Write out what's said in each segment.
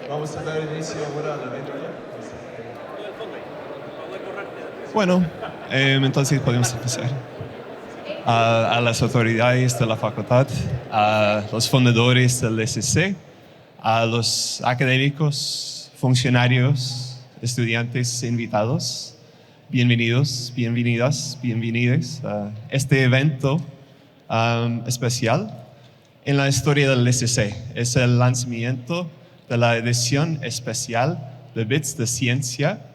Vamos a dar inicio ahora al evento. Bueno, entonces podemos empezar. A las autoridades de la facultad, a los fundadores del SC, a los académicos, funcionarios, estudiantes invitados, bienvenidos, bienvenidas, bienvenidos a este evento especial en la historia del SC. Es el lanzamiento de la edición especial de Bits de Ciencia.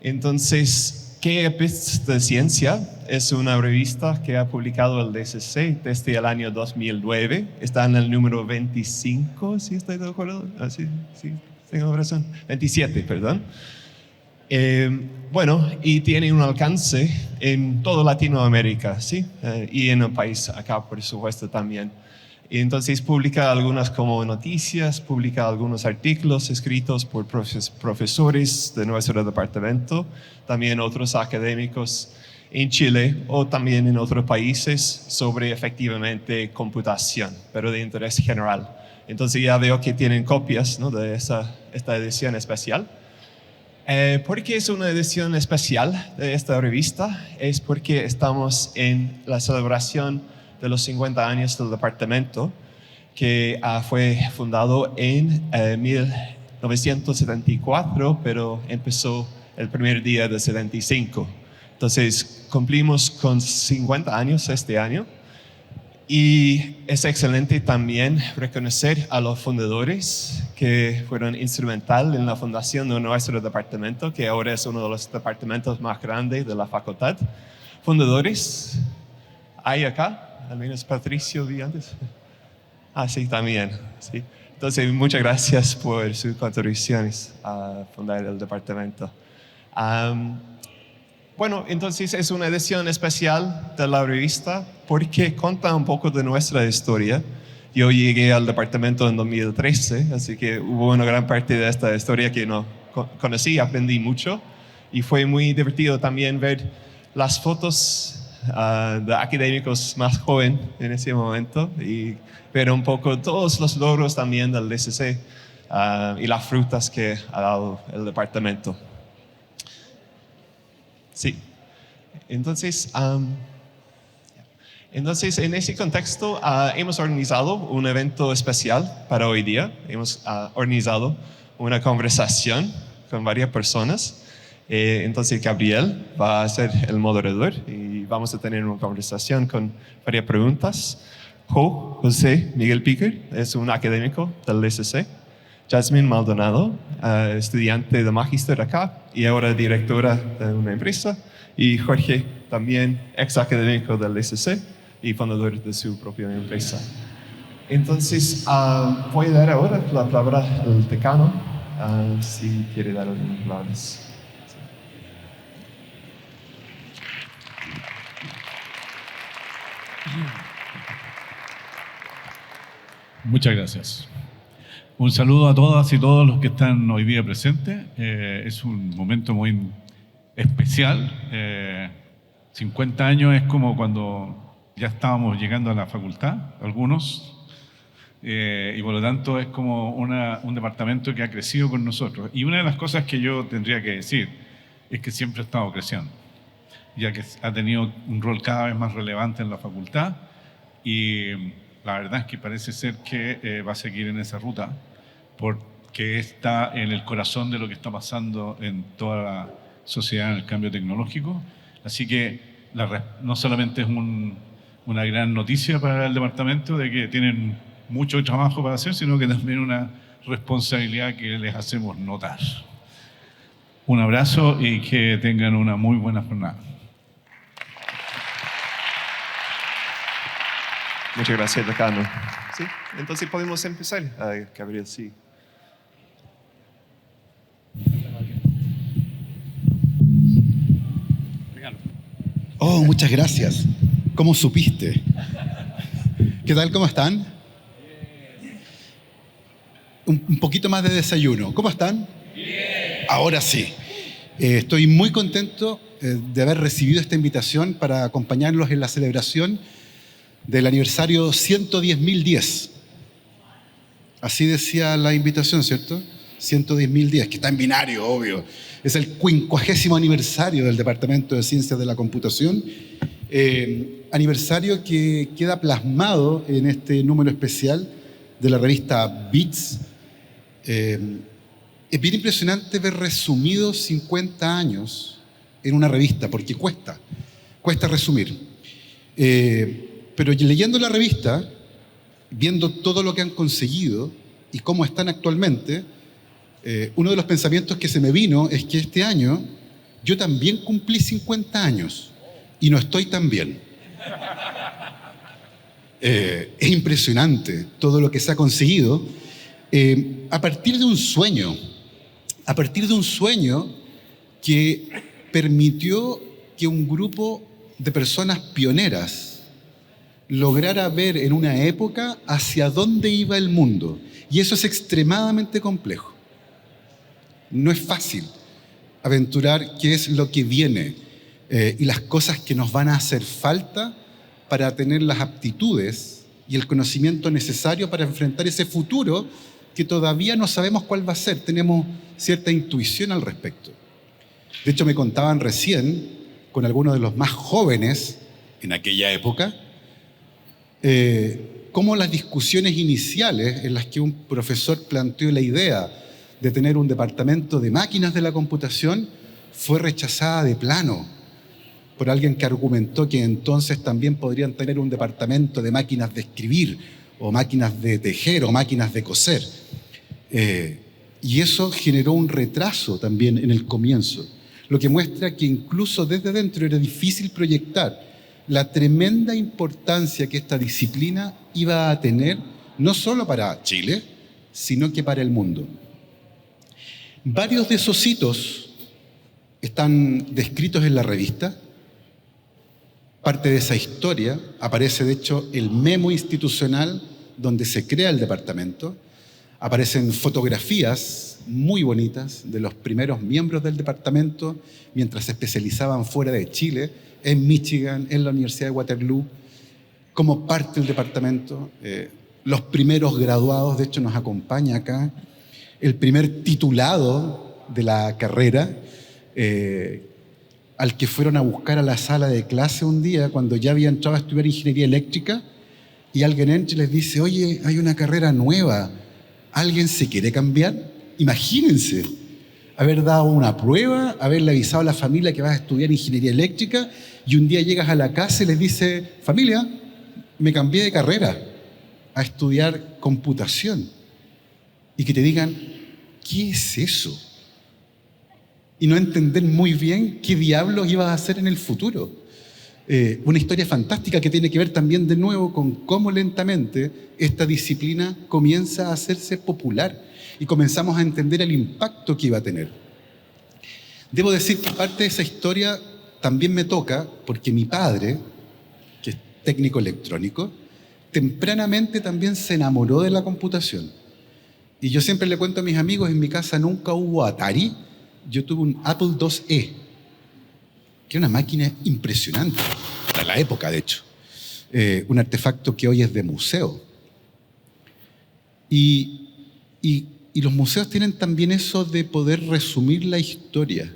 Entonces, ¿qué Bits de Ciencia? Es una revista que ha publicado el DSC desde el año 2009. Está en el número 25, si estoy de acuerdo. Sí, tengo razón. 27, perdón. Bueno, y tiene un alcance en toda Latinoamérica, ¿sí? Y en el país acá, por supuesto, también. Y entonces publica algunas como noticias, publica algunos artículos escritos por profesores de nuestro departamento, también otros académicos en Chile o también en otros países sobre efectivamente computación, pero de interés general. Entonces ya veo que tienen copias, ¿no?, de esta edición especial. ¿Por qué es una edición especial de esta revista? Es porque estamos en la celebración de los 50 años del departamento, que fue fundado en 1974, pero empezó el primer día de 75. Entonces, cumplimos con 50 años este año. Y es excelente también reconocer a los fundadores que fueron instrumental en la fundación de nuestro departamento, que ahora es uno de los departamentos más grandes de la facultad. Fundadores, ¿hay acá? Al menos Patricio vi antes. Sí, también. Sí. Entonces, muchas gracias por sus contribuciones a fundar el departamento. Bueno, entonces es una edición especial de la revista porque cuenta un poco de nuestra historia. Yo llegué al departamento en 2013, así que hubo una gran parte de esta historia que no conocí, aprendí mucho y fue muy divertido también ver las fotos de académicos más jóvenes en ese momento y ver un poco todos los logros también del DCC y las frutas que ha dado el departamento. Sí, entonces en ese contexto hemos organizado un evento especial para hoy día. Hemos organizado una conversación con varias personas. Entonces Gabriel va a ser el moderador y vamos a tener una conversación con varias preguntas. José Miguel Piquer es un académico del SC. Jasmine Maldonado, estudiante de magíster acá y ahora directora de una empresa. Y Jorge, también ex académico del SC y fundador de su propia empresa. Entonces, voy a dar ahora la palabra al decano, si quiere dar algunas palabras. Muchas gracias. Un saludo a todas y todos los que están hoy día presentes. Es un momento muy especial. 50 años es como cuando ya estábamos llegando a la facultad, algunos, y por lo tanto es como un departamento que ha crecido con nosotros. Y una de las cosas que yo tendría que decir es que siempre ha estado creciendo, ya que ha tenido un rol cada vez más relevante en la facultad y la verdad es que parece ser que va a seguir en esa ruta porque está en el corazón de lo que está pasando en toda la sociedad en el cambio tecnológico. Así que no solamente es una gran noticia para el departamento de que tienen mucho trabajo para hacer, sino que también una responsabilidad que les hacemos notar. Un abrazo y que tengan una muy buena jornada. Muchas gracias, decano. Sí, entonces podemos empezar, Gabriel, sí. Oh, muchas gracias. ¿Cómo supiste? ¿Qué tal? ¿Cómo están? Un poquito más de desayuno. ¿Cómo están? Bien. Ahora sí. Estoy muy contento de haber recibido esta invitación para acompañarlos en la celebración del aniversario 110.010. Así decía la invitación, ¿cierto? 110.000 días, que está en binario, obvio. Es el 50º aniversario del Departamento de Ciencias de la Computación. Aniversario que queda plasmado en este número especial de la revista Bits. Es bien impresionante ver resumidos 50 años en una revista, porque cuesta resumir. Pero leyendo la revista, viendo todo lo que han conseguido y cómo están actualmente, uno de los pensamientos que se me vino es que este año yo también cumplí 50 años y no estoy tan bien. Es impresionante todo lo que se ha conseguido a partir de un sueño que permitió que un grupo de personas pioneras lograra ver en una época hacia dónde iba el mundo. Y eso es extremadamente complejo. No es fácil aventurar qué es lo que viene y las cosas que nos van a hacer falta para tener las aptitudes y el conocimiento necesario para enfrentar ese futuro que todavía no sabemos cuál va a ser. Tenemos cierta intuición al respecto. De hecho, me contaban recién con algunos de los más jóvenes en aquella época cómo las discusiones iniciales en las que un profesor planteó la idea de tener un departamento de máquinas de la computación fue rechazada de plano por alguien que argumentó que entonces también podrían tener un departamento de máquinas de escribir o máquinas de tejer o máquinas de coser. Y eso generó un retraso también en el comienzo, lo que muestra que incluso desde dentro era difícil proyectar la tremenda importancia que esta disciplina iba a tener, no solo para Chile, sino que para el mundo. Varios de esos hitos están descritos en la revista. Parte de esa historia aparece, de hecho, el memo institucional donde se crea el departamento. Aparecen fotografías muy bonitas de los primeros miembros del departamento mientras se especializaban fuera de Chile, en Michigan, en la Universidad de Waterloo, como parte del departamento. Los primeros graduados, de hecho, nos acompaña acá. El primer titulado de la carrera, al que fueron a buscar a la sala de clase un día cuando ya había entrado a estudiar ingeniería eléctrica, y alguien entra y les dice: oye, hay una carrera nueva, ¿alguien se quiere cambiar? Imagínense haber dado una prueba, haberle avisado a la familia que vas a estudiar ingeniería eléctrica, y un día llegas a la casa y les dice: familia, me cambié de carrera a estudiar computación. Y que te digan: ¿qué es eso? Y no entender muy bien qué diablos ibas a hacer en el futuro. Una historia fantástica que tiene que ver también de nuevo con cómo lentamente esta disciplina comienza a hacerse popular y comenzamos a entender el impacto que iba a tener. Debo decir que parte de esa historia también me toca porque mi padre, que es técnico electrónico, tempranamente también se enamoró de la computación. Y yo siempre le cuento a mis amigos, en mi casa nunca hubo Atari, yo tuve un Apple IIe, que era una máquina impresionante, para la época de hecho. Un artefacto que hoy es de museo. Y los museos tienen también eso de poder resumir la historia,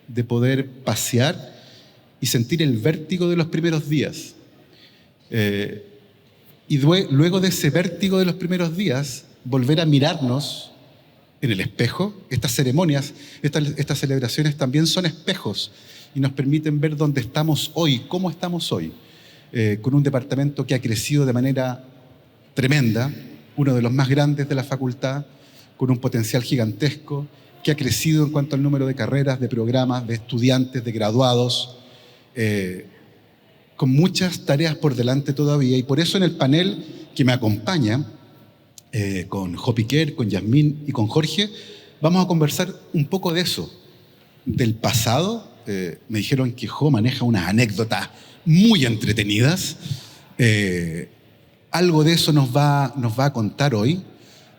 de poder pasear y sentir el vértigo de los primeros días. Y luego de ese vértigo de los primeros días, volver a mirarnos en el espejo. Estas ceremonias, estas celebraciones también son espejos y nos permiten ver dónde estamos hoy, cómo estamos hoy, con un departamento que ha crecido de manera tremenda, uno de los más grandes de la facultad, con un potencial gigantesco, que ha crecido en cuanto al número de carreras, de programas, de estudiantes, de graduados, con muchas tareas por delante todavía. Y por eso en el panel que me acompaña, con Jopiquer, con Yasmín y con Jorge, vamos a conversar un poco de eso, del pasado. Me dijeron que Jo maneja unas anécdotas muy entretenidas. Algo de eso nos va a contar hoy.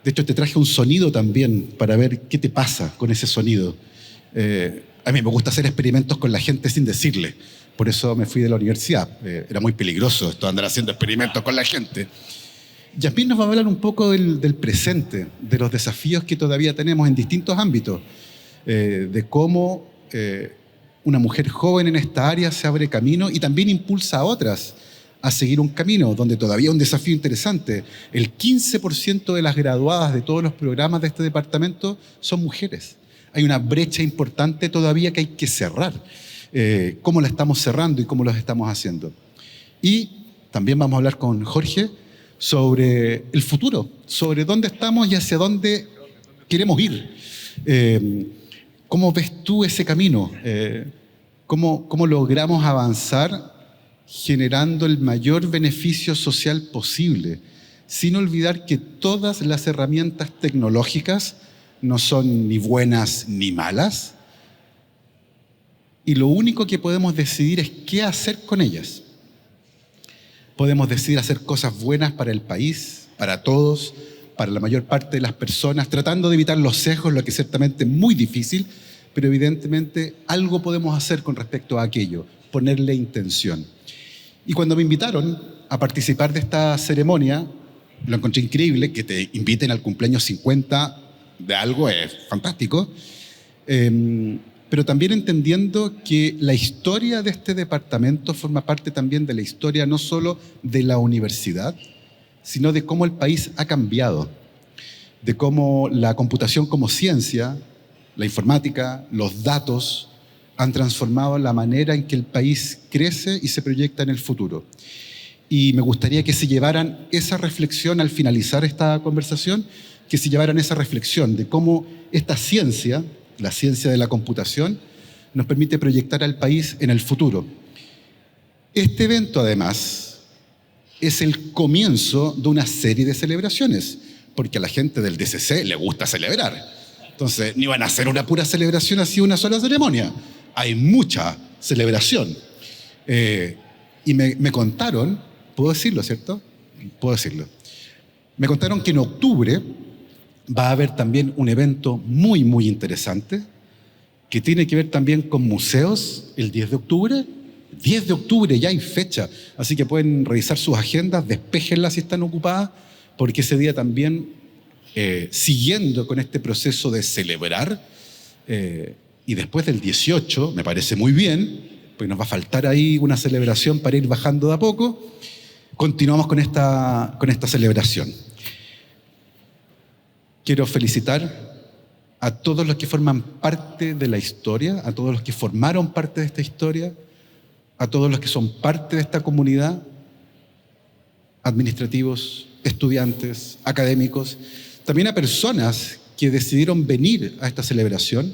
De hecho, te traje un sonido también para ver qué te pasa con ese sonido. A mí me gusta hacer experimentos con la gente sin decirle. Por eso me fui de la universidad. Era muy peligroso esto, andar haciendo experimentos con la gente. Yasmín nos va a hablar un poco del presente, de los desafíos que todavía tenemos en distintos ámbitos, de cómo una mujer joven en esta área se abre camino y también impulsa a otras a seguir un camino, donde todavía hay un desafío interesante. El 15% de las graduadas de todos los programas de este departamento son mujeres. Hay una brecha importante todavía que hay que cerrar. ¿Cómo la estamos cerrando y cómo lo estamos haciendo? Y también vamos a hablar con Jorge sobre el futuro, sobre dónde estamos y hacia dónde queremos ir. ¿Cómo ves tú ese camino? ¿Cómo logramos avanzar generando el mayor beneficio social posible, sin olvidar que todas las herramientas tecnológicas no son ni buenas ni malas, y lo único que podemos decidir es qué hacer con ellas? Podemos decidir hacer cosas buenas para el país, para todos, para la mayor parte de las personas, tratando de evitar los sesgos, lo que es ciertamente muy difícil, pero evidentemente algo podemos hacer con respecto a aquello, ponerle intención. Y cuando me invitaron a participar de esta ceremonia, lo encontré increíble, que te inviten al cumpleaños 50 de algo es fantástico, pero también entendiendo que la historia de este departamento forma parte también de la historia no solo de la universidad, sino de cómo el país ha cambiado, de cómo la computación como ciencia, la informática, los datos han transformado la manera en que el país crece y se proyecta en el futuro. Y me gustaría que se llevaran esa reflexión al finalizar esta conversación, que se llevaran esa reflexión de cómo esta ciencia, la ciencia de la computación, nos permite proyectar al país en el futuro. Este evento, además, es el comienzo de una serie de celebraciones, porque a la gente del DCC le gusta celebrar. Entonces, ni van a hacer una pura celebración así, una sola ceremonia. Hay mucha celebración. Y me contaron, puedo decirlo, ¿cierto? Puedo decirlo. Me contaron que en octubre va a haber también un evento muy, muy interesante que tiene que ver también con museos el 10 de octubre. 10 de octubre ya hay fecha, así que pueden revisar sus agendas, despéjenlas si están ocupadas, porque ese día también, siguiendo con este proceso de celebrar, y después del 18, me parece muy bien, pues nos va a faltar ahí una celebración para ir bajando de a poco, continuamos con esta celebración. Quiero felicitar a todos los que forman parte de la historia, a todos los que formaron parte de esta historia, a todos los que son parte de esta comunidad, administrativos, estudiantes, académicos, también a personas que decidieron venir a esta celebración,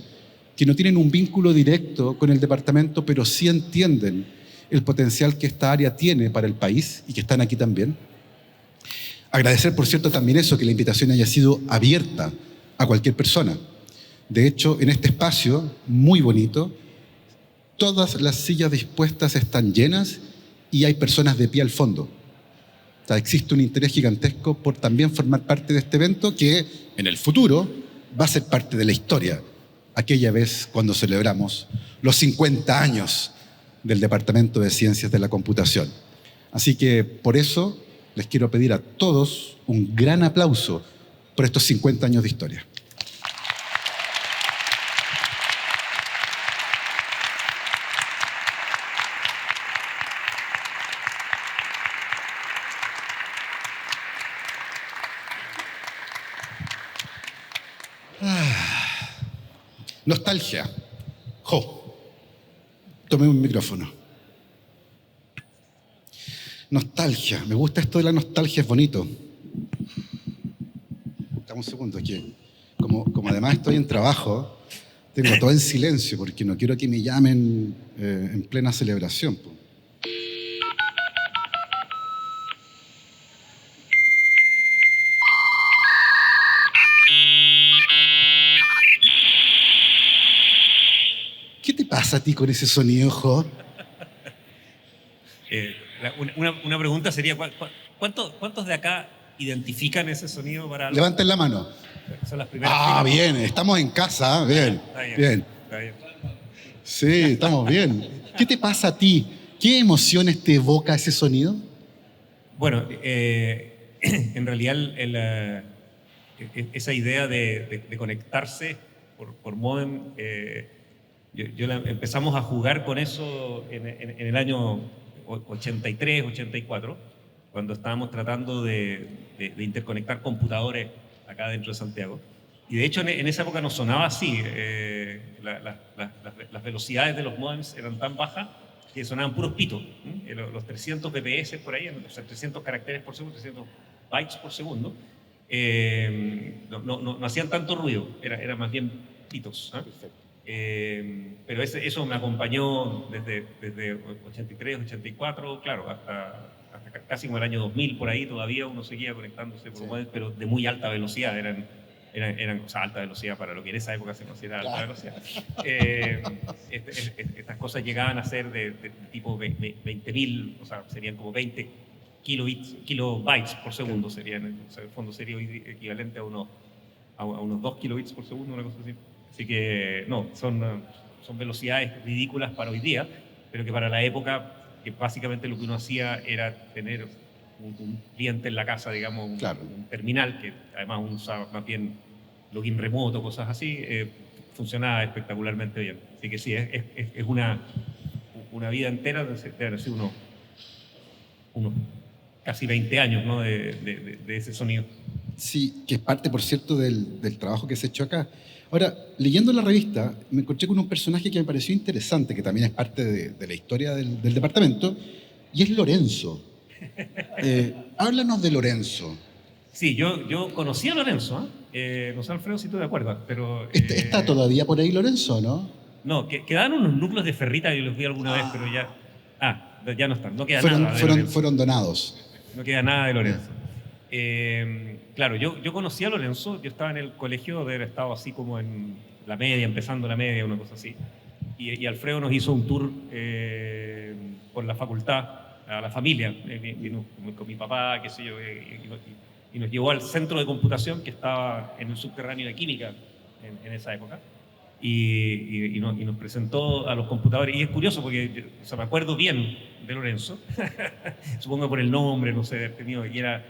que no tienen un vínculo directo con el departamento, pero sí entienden el potencial que esta área tiene para el país y que están aquí también. Agradecer, por cierto, también eso, que la invitación haya sido abierta a cualquier persona. De hecho, en este espacio muy bonito, todas las sillas dispuestas están llenas y hay personas de pie al fondo. O sea, existe un interés gigantesco por también formar parte de este evento que en el futuro va a ser parte de la historia. Aquella vez cuando celebramos los 50 años del Departamento de Ciencias de la Computación. Así que por eso les quiero pedir a todos un gran aplauso por estos 50 años de historia. Nostalgia. Tomé un micrófono. Nostalgia. Me gusta esto de la nostalgia, es bonito. Dame un segundo aquí. Como además estoy en trabajo, tengo todo en silencio porque no quiero que me llamen en plena celebración. ¿Qué te pasa a ti con ese sonido, Jo? Una pregunta sería, ¿cuántos de acá identifican ese sonido para algo? Levanten la mano. Son las primeras filas. Bien, estamos en casa, bien, Está bien, bien. está bien. Sí, estamos bien. ¿Qué te pasa a ti? ¿Qué emociones te evoca ese sonido? Bueno, en realidad esa idea de conectarse por modem, empezamos a jugar con eso en el año 83, 84, cuando estábamos tratando de interconectar computadores acá dentro de Santiago. Y de hecho en esa época nos sonaba así, las velocidades de los modems eran tan bajas que sonaban puros pitos, los 300 bps por ahí, o sea, 300 caracteres por segundo, 300 bytes por segundo, no hacían tanto ruido, era más bien pitos. Pero eso me acompañó desde 83, 84, claro, hasta casi como el año 2000, por ahí todavía uno seguía conectándose por modems, pero de muy alta velocidad, eran o sea, alta velocidad para lo que en esa época se consideraba alta velocidad. Estas cosas llegaban a ser de tipo 20.000, o sea, serían como 20 kilobytes por segundo, serían, o sea, en el fondo sería equivalente a unos 2 kilobits por segundo, una cosa así. Así que no, son velocidades ridículas para hoy día, pero que para la época, que básicamente lo que uno hacía era tener un cliente en la casa, digamos, un terminal, que además uno usaba más bien login remoto, cosas así, funcionaba espectacularmente bien. Así que sí, es una vida entera, de haber sido unos casi 20 años, ¿no? de ese sonido. Sí, que es parte, por cierto, del trabajo que se ha hecho acá. Ahora, leyendo la revista, me encontré con un personaje que me pareció interesante, que también es parte de la historia del departamento, y es Lorenzo. Háblanos de Lorenzo. Sí, yo conocí a Lorenzo, no sé, Alfredo, si tú te acuerdas, pero... ¿Está todavía por ahí Lorenzo, no? No, quedaban unos núcleos de ferrita, yo los vi alguna vez, pero ya... ya no están, no queda nada de Lorenzo. Fueron donados. No queda nada de Lorenzo. Claro, yo conocí a Lorenzo, yo estaba en el colegio, de haber estado así como en la media, empezando la media, una cosa así. Y Alfredo nos hizo un tour por la facultad, a la familia, vino con mi papá, qué sé yo, y nos llevó al centro de computación que estaba en el subterráneo de química en esa época. Y nos presentó a los computadores. Y es curioso porque me acuerdo bien de Lorenzo, supongo por el nombre, no sé, haber tenido, y era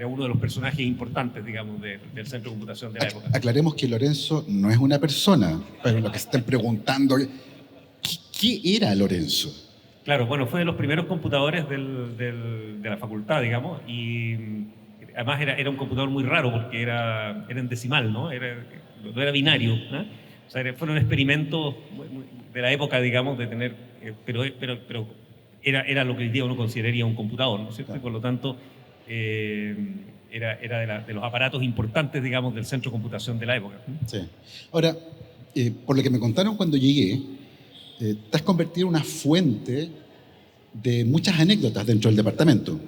uno de los personajes importantes, digamos, del centro de computación de la época. Aclaremos que Lorenzo no es una persona, pero lo que se estén preguntando, ¿qué era Lorenzo? Claro, bueno, fue de los primeros computadores de la facultad, digamos, y además era un computador muy raro porque era en decimal, ¿no? No era binario, ¿no? O sea, fueron experimentos de la época, digamos, de tener, pero era lo que hoy día uno consideraría un computador, ¿no es cierto? Claro. Y por lo tanto, era de los aparatos importantes, digamos, del centro de computación de la época. Sí. Ahora, por lo que me contaron cuando llegué, te has convertido en una fuente de muchas anécdotas dentro del departamento.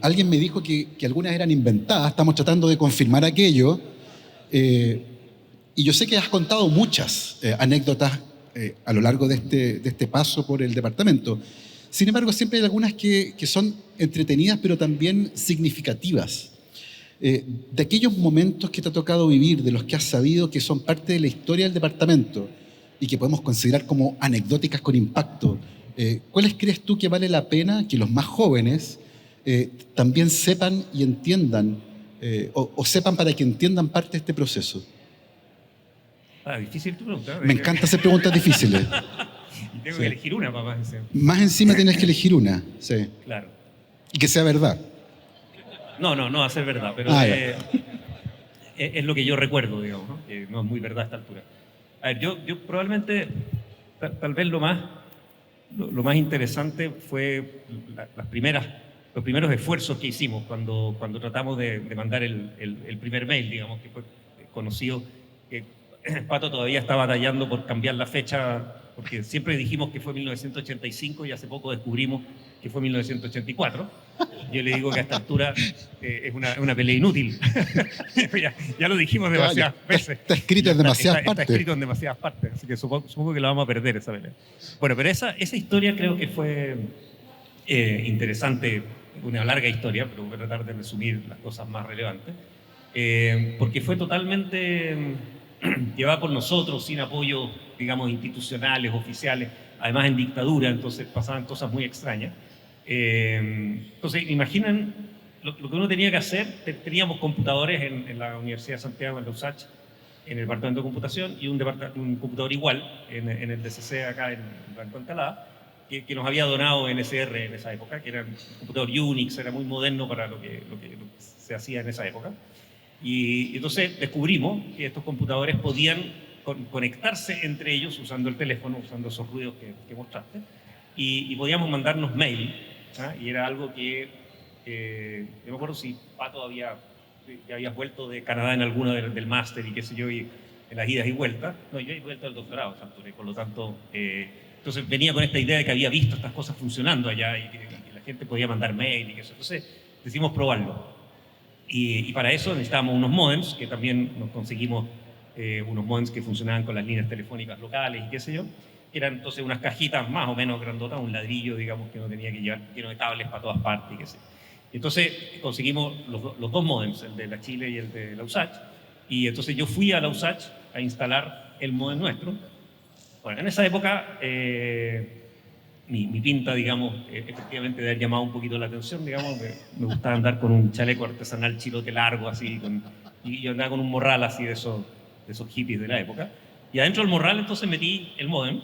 Alguien me dijo que algunas eran inventadas, estamos tratando de confirmar aquello, y yo sé que has contado muchas anécdotas a lo largo de este paso por el departamento. Sin embargo, siempre hay algunas que son entretenidas, pero también significativas. De aquellos momentos que te ha tocado vivir, de los que has sabido que son parte de la historia del departamento y que podemos considerar como anecdóticas con impacto, ¿cuáles crees tú que vale la pena que los más jóvenes también sepan y entiendan, o sepan para que entiendan parte de este proceso? Difícil tu pregunta. Me encanta hacer preguntas difíciles. Y tengo que elegir una, papá. Más encima tienes que elegir una, sí. Claro. Y que sea verdad. No va a ser verdad, pero es lo que yo recuerdo, digamos, ¿no? Que no es muy verdad a esta altura. A ver, yo probablemente, tal vez lo más interesante fue los primeros esfuerzos que hicimos cuando tratamos de mandar el primer mail, digamos, que fue conocido, que Pato todavía está batallando por cambiar la fecha, porque siempre dijimos que fue 1985 y hace poco descubrimos que fue 1984. Yo le digo que a esta altura es una pelea inútil. ya lo dijimos demasiadas veces. Está escrito en demasiadas partes. Está escrito en demasiadas partes, así que supongo que la vamos a perder esa pelea. Bueno, pero esa historia creo que fue interesante, una larga historia, pero voy a tratar de resumir las cosas más relevantes, porque fue totalmente llevada por nosotros, sin apoyo, digamos, institucionales, oficiales, además en dictadura, entonces pasaban cosas muy extrañas. Entonces, imaginan lo que uno tenía que hacer. Teníamos computadores en la Universidad de Santiago, en la USACH, en el departamento de computación, y un computador igual en el DCC acá en Banco Encalada, que nos había donado NSR en esa época, que era un computador Unix, era muy moderno para lo que se hacía en esa época. Y entonces descubrimos que estos computadores podían conectarse entre ellos usando el teléfono, usando esos ruidos que mostraste, y podíamos mandarnos mail, ¿ah? Y era algo que, yo me acuerdo si Pato ya habías vuelto de Canadá en alguna del máster y qué sé yo, y en las idas y vueltas. No, yo he vuelto al doctorado, Santuré, por lo tanto, entonces venía con esta idea de que había visto estas cosas funcionando allá y que la gente podía mandar mail y que eso. Entonces decidimos probarlo. Y para eso necesitábamos unos modems, que también nos conseguimos unos modems que funcionaban con las líneas telefónicas locales y qué sé yo. Eran entonces unas cajitas más o menos grandotas, un ladrillo, digamos, que uno tenía que llevar lleno de cables para todas partes y qué sé yo. Entonces conseguimos los dos modems, el de la Chile y el de la USACH, y entonces yo fui a la USACH a instalar el modem nuestro. Bueno, en esa época mi pinta, digamos, efectivamente de haber llamado un poquito la atención, digamos, me gustaba andar con un chaleco artesanal chilote largo así, y yo andaba con un morral así de esos hippies de la época. Y adentro del morral entonces metí el módem,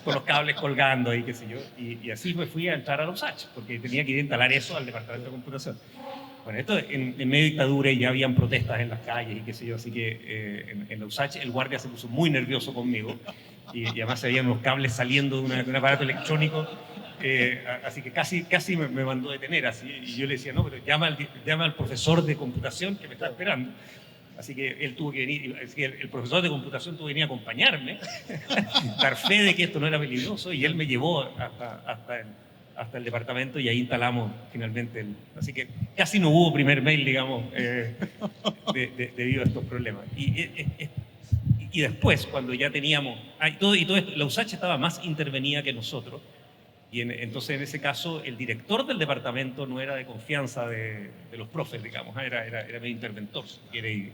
con los cables colgando ahí, qué sé yo, y así me fui a entrar a la USACH, porque tenía que ir a instalar eso al departamento de computación. Bueno, esto en medio de dictadura y ya habían protestas en las calles y qué sé yo, así que en la USACH el guardia se puso muy nervioso conmigo, y además se veían unos cables saliendo de un aparato electrónico, así que casi me mandó detener, así, y yo le decía, no, pero llama al profesor de computación que me está esperando. Así que él tuvo que venir, el profesor de computación tuvo que venir a acompañarme, dar fe de que esto no era peligroso, y él me llevó hasta el departamento y ahí instalamos finalmente así que casi no hubo primer mail, digamos, debido a estos problemas. Y después, cuando ya teníamos... todo esto, la USACH estaba más intervenida que nosotros, y entonces en ese caso el director del departamento no era de confianza de los profes, digamos, era medio interventor, si quiere,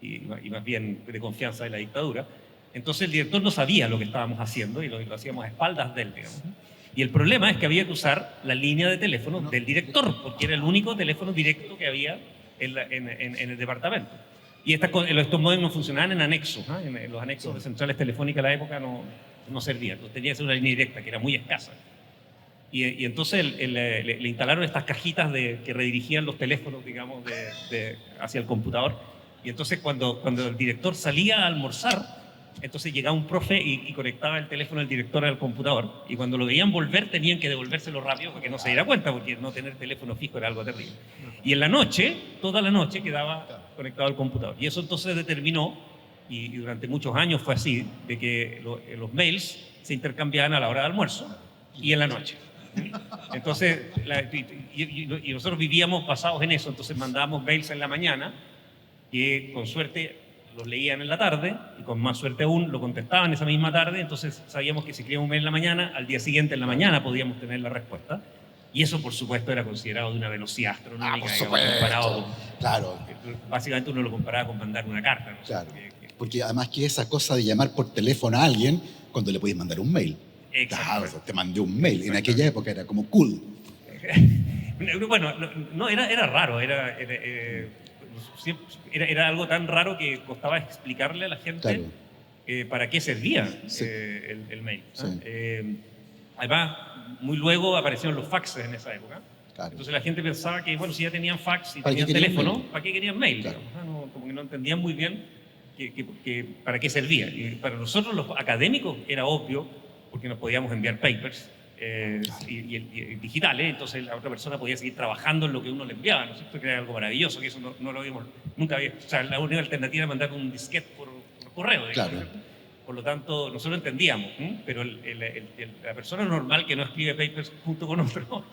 y más bien de confianza de la dictadura. Entonces el director no sabía lo que estábamos haciendo y lo hacíamos a espaldas de él, digamos. Y el problema es que había que usar la línea de teléfono del director, porque era el único teléfono directo que había en el departamento. Y estos modems no funcionaban en anexos, ¿no? En los anexos de centrales telefónicas de la época no servían. Entonces tenía que ser una línea directa que era muy escasa. Y entonces le instalaron estas cajitas que redirigían los teléfonos, digamos, hacia el computador. Y entonces cuando el director salía a almorzar, entonces llegaba un profe y conectaba el teléfono del director al computador. Y cuando lo veían volver, tenían que devolvérselo rápido para que no se diera cuenta, porque no tener teléfono fijo era algo terrible. Y en la noche, toda la noche, quedaba conectado al computador. Y eso entonces determinó, y durante muchos años fue así, de que los mails se intercambiaban a la hora de almuerzo y en la noche. Entonces, y nosotros vivíamos basados en eso, entonces mandábamos mails en la mañana, que con suerte los leían en la tarde, y con más suerte aún lo contestaban esa misma tarde. Entonces sabíamos que si escribíamos un mail en la mañana, al día siguiente en la mañana podíamos tener la respuesta. Y eso, por supuesto, era considerado de una velocidad astronómica. Por digamos, supuesto, claro. Básicamente uno lo comparaba con mandar una carta, ¿no? Claro, porque además que esa cosa de llamar por teléfono a alguien cuando le podías mandar un mail. Claro, te mandé un mail. En aquella época era como cool. Bueno, no era raro, era algo tan raro que costaba explicarle a la gente, claro, para qué servía, sí, el mail. Sí. Además, muy luego aparecieron los faxes en esa época. Claro. Entonces la gente pensaba que, bueno, si ya tenían fax y tenían teléfono, ¿para qué querían mail? Claro. Como que no entendían muy bien para qué servía. Y para nosotros los académicos era obvio, porque nos podíamos enviar papers y digitales, entonces la otra persona podía seguir trabajando en lo que uno le enviaba, ¿no es cierto? Que era algo maravilloso, que eso no lo vimos, nunca había. O sea, la única alternativa era mandar un disquete por correo, digamos, claro. Por lo tanto, nosotros entendíamos, pero la persona normal que no escribe papers junto con otro,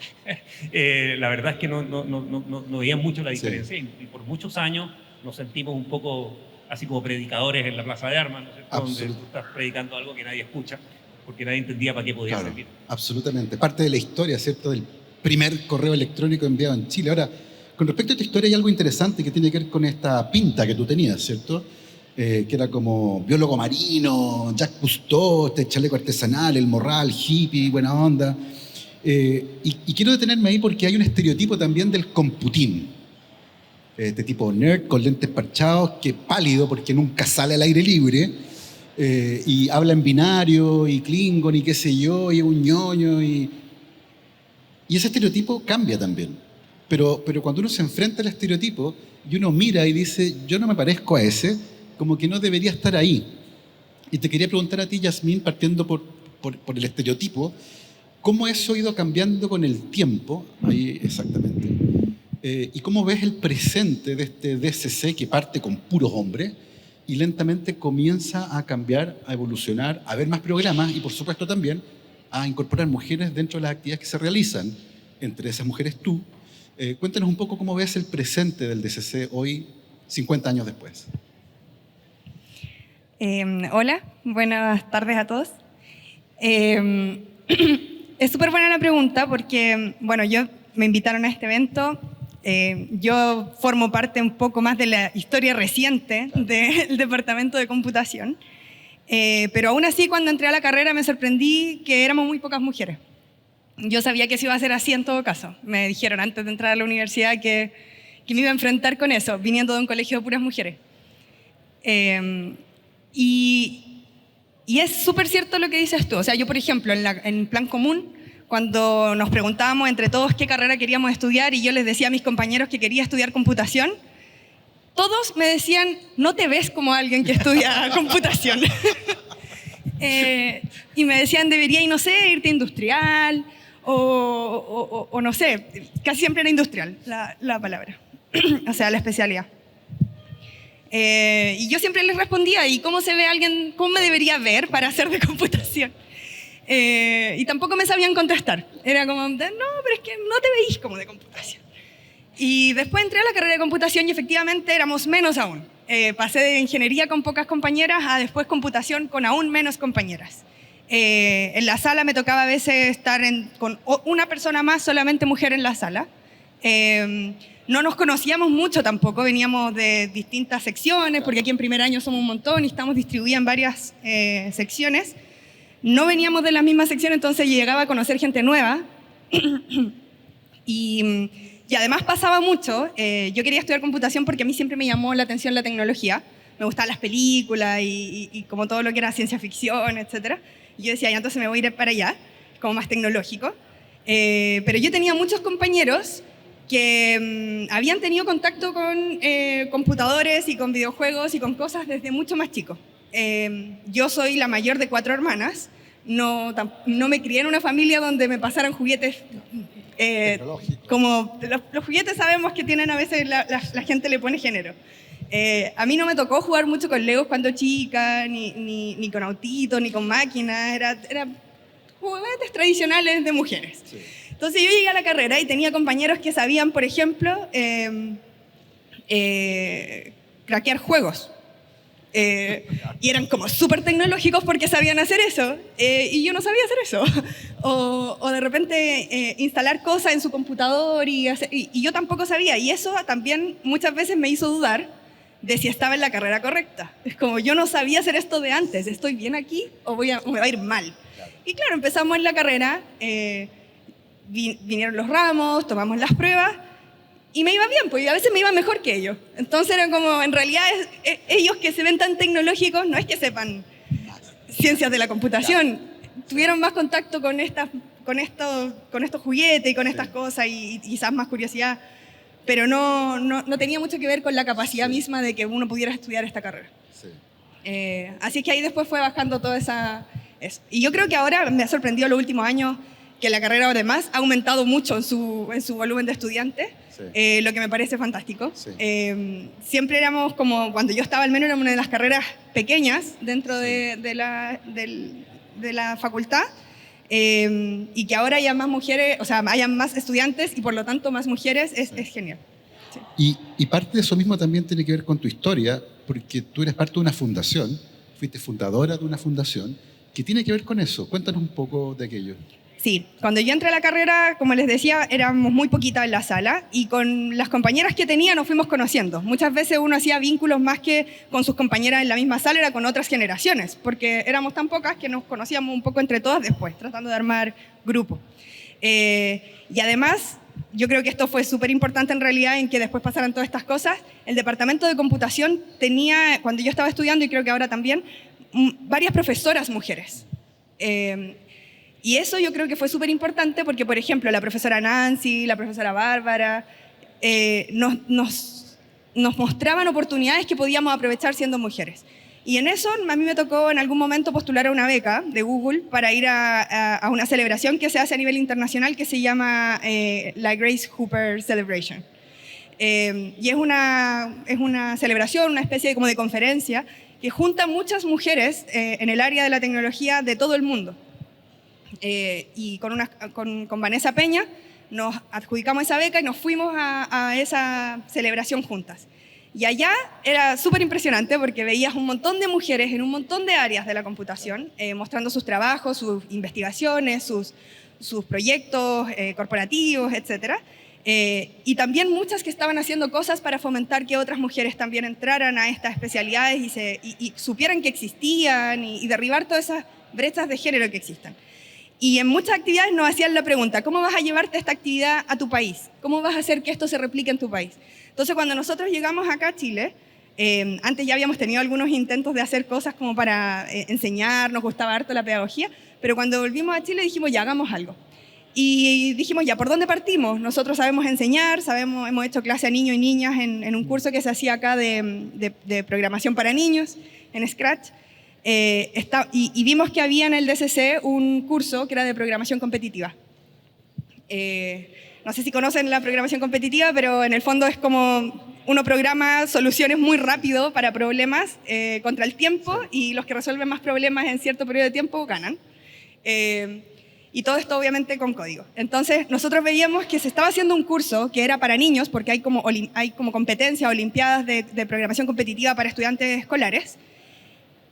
la verdad es que no veía mucho la diferencia, sí. Y por muchos años nos sentimos un poco así como predicadores en la Plaza de Armas, ¿no es cierto? Donde tú estás predicando algo que nadie escucha, porque nadie entendía para qué podía servir. Absolutamente. Parte de la historia, ¿cierto?, del primer correo electrónico enviado en Chile. Ahora, con respecto a esta historia hay algo interesante que tiene que ver con esta pinta que tú tenías, ¿cierto? Que era como biólogo marino, Jacques Cousteau, este chaleco artesanal, el morral, hippie, buena onda. Y quiero detenerme ahí porque hay un estereotipo también del computín. Este tipo nerd con lentes parchados, que es pálido porque nunca sale al aire libre, y habla en binario, y Klingon, y qué sé yo, y es un ñoño, y ese estereotipo cambia también. Pero cuando uno se enfrenta al estereotipo y uno mira y dice, yo no me parezco a ese, como que no debería estar ahí. Y te quería preguntar a ti, Yasmín, partiendo por el estereotipo, ¿cómo eso ha ido cambiando con el tiempo? Ahí exactamente. ¿Y cómo ves el presente de este DCC que parte con puros hombres y lentamente comienza a cambiar, a evolucionar, a ver más programas y por supuesto también a incorporar mujeres dentro de las actividades que se realizan? Entre esas mujeres tú. Cuéntanos un poco cómo ves el presente del DCC hoy, 50 años después. Hola, buenas tardes a todos. Es súper buena la pregunta porque, bueno, me invitaron a este evento. Yo formo parte un poco más de la historia reciente del Departamento de Computación, pero aún así cuando entré a la carrera me sorprendí que éramos muy pocas mujeres. Yo sabía que eso iba a ser así en todo caso. Me dijeron antes de entrar a la universidad que me iba a enfrentar con eso, viniendo de un colegio de puras mujeres. Y es súper cierto lo que dices tú. O sea, yo, por ejemplo, en plan común, cuando nos preguntábamos entre todos qué carrera queríamos estudiar y yo les decía a mis compañeros que quería estudiar computación, todos me decían, no te ves como alguien que estudia computación. Y me decían, debería, y no sé, irte a industrial o no sé, casi siempre era industrial la palabra, o sea, la especialidad. Y yo siempre les respondía, ¿y cómo se ve alguien, cómo me debería ver para ser de computación? Y tampoco me sabían contestar. Era como, no, pero es que no te veís como de computación. Y después entré a la carrera de computación y efectivamente éramos menos aún. Pasé de ingeniería con pocas compañeras a después computación con aún menos compañeras. En la sala me tocaba a veces estar con una persona más, solamente mujer en la sala. No nos conocíamos mucho tampoco, veníamos de distintas secciones, porque aquí en primer año somos un montón y estamos distribuidas en varias secciones. No veníamos de la misma sección, entonces llegaba a conocer gente nueva. Y además pasaba mucho, yo quería estudiar computación porque a mí siempre me llamó la atención la tecnología. Me gustaban las películas y como todo lo que era ciencia ficción, etc. Y yo decía, ya, entonces me voy a ir para allá, como más tecnológico. Pero yo tenía muchos compañeros que habían tenido contacto con computadores y con videojuegos y con cosas desde mucho más chico. Yo soy la mayor de 4 hermanas, no me crié en una familia donde me pasaran juguetes, como los juguetes sabemos que tienen a veces, la gente le pone género. A mí no me tocó jugar mucho con Legos cuando chica, ni con autitos, ni con máquinas, era juguetes tradicionales de mujeres. Sí. Entonces yo llegué a la carrera y tenía compañeros que sabían, por ejemplo, craquear juegos. Y eran como súper tecnológicos porque sabían hacer eso. Y yo no sabía hacer eso. O de repente instalar cosas en su computador y yo tampoco sabía. Y eso también muchas veces me hizo dudar de si estaba en la carrera correcta. Es como, yo no sabía hacer esto de antes. ¿Estoy bien aquí o me va a ir mal? Claro. Y claro, empezamos en la carrera. Vinieron los ramos, tomamos las pruebas y me iba bien, pues a veces me iba mejor que ellos. Entonces era como, en realidad, ellos que se ven tan tecnológicos, no es que sepan ciencias de la computación, tuvieron más contacto con estos juguetes y con estas cosas y quizás más curiosidad, pero no tenía mucho que ver con la capacidad misma de que uno pudiera estudiar esta carrera. Sí. Así que ahí después fue bajando toda eso. Y yo creo que ahora me ha sorprendido los últimos años que la carrera además ha aumentado mucho en su volumen de estudiantes, sí. Lo que me parece fantástico. Sí. Siempre éramos como, cuando yo estaba al menos, era una de las carreras pequeñas dentro de la facultad, y que ahora haya más mujeres, o sea, hayan más estudiantes y por lo tanto más mujeres, es genial. Sí. Y parte de eso mismo también tiene que ver con tu historia, porque tú eres parte de una fundación, fuiste fundadora de una fundación, que tiene que ver con eso. Cuéntanos un poco de aquello. Sí, cuando yo entré a la carrera, como les decía, éramos muy poquitas en la sala y con las compañeras que tenía nos fuimos conociendo. Muchas veces uno hacía vínculos más que con sus compañeras en la misma sala, era con otras generaciones, porque éramos tan pocas que nos conocíamos un poco entre todas después, tratando de armar grupo. Y además, yo creo que esto fue súper importante en realidad en que después pasaran todas estas cosas. El departamento de computación tenía, cuando yo estaba estudiando, y creo que ahora también, varias profesoras mujeres. Y eso yo creo que fue súper importante porque, por ejemplo, la profesora Nancy, la profesora Bárbara, nos mostraban oportunidades que podíamos aprovechar siendo mujeres. Y en eso a mí me tocó en algún momento postular a una beca de Google para ir a una celebración que se hace a nivel internacional que se llama la Grace Hooper Celebration. Y es una celebración, una especie de, como de conferencia que junta muchas mujeres en el área de la tecnología de todo el mundo. Y con Vanessa Peña nos adjudicamos esa beca y nos fuimos a esa celebración juntas. Y allá era súper impresionante porque veías un montón de mujeres en un montón de áreas de la computación, mostrando sus trabajos, sus investigaciones, sus proyectos corporativos, etc. Y también muchas que estaban haciendo cosas para fomentar que otras mujeres también entraran a estas especialidades y supieran que existían y derribar todas esas brechas de género que existan. Y en muchas actividades nos hacían la pregunta, ¿cómo vas a llevarte esta actividad a tu país? ¿Cómo vas a hacer que esto se replique en tu país? Entonces, cuando nosotros llegamos acá a Chile, antes ya habíamos tenido algunos intentos de hacer cosas como para enseñar, nos gustaba harto la pedagogía, pero cuando volvimos a Chile dijimos, ya, hagamos algo. Y dijimos, ya, ¿por dónde partimos? Nosotros sabemos enseñar, hemos hecho clase a niños y niñas en un curso que se hacía acá de programación para niños, en Scratch. Y vimos que había en el DCC un curso que era de programación competitiva. No sé si conocen la programación competitiva, pero en el fondo es como uno programa soluciones muy rápido para problemas contra el tiempo y los que resuelven más problemas en cierto periodo de tiempo ganan. Y todo esto obviamente con código. Entonces nosotros veíamos que se estaba haciendo un curso que era para niños, porque hay como competencias, olimpiadas de programación competitiva para estudiantes escolares.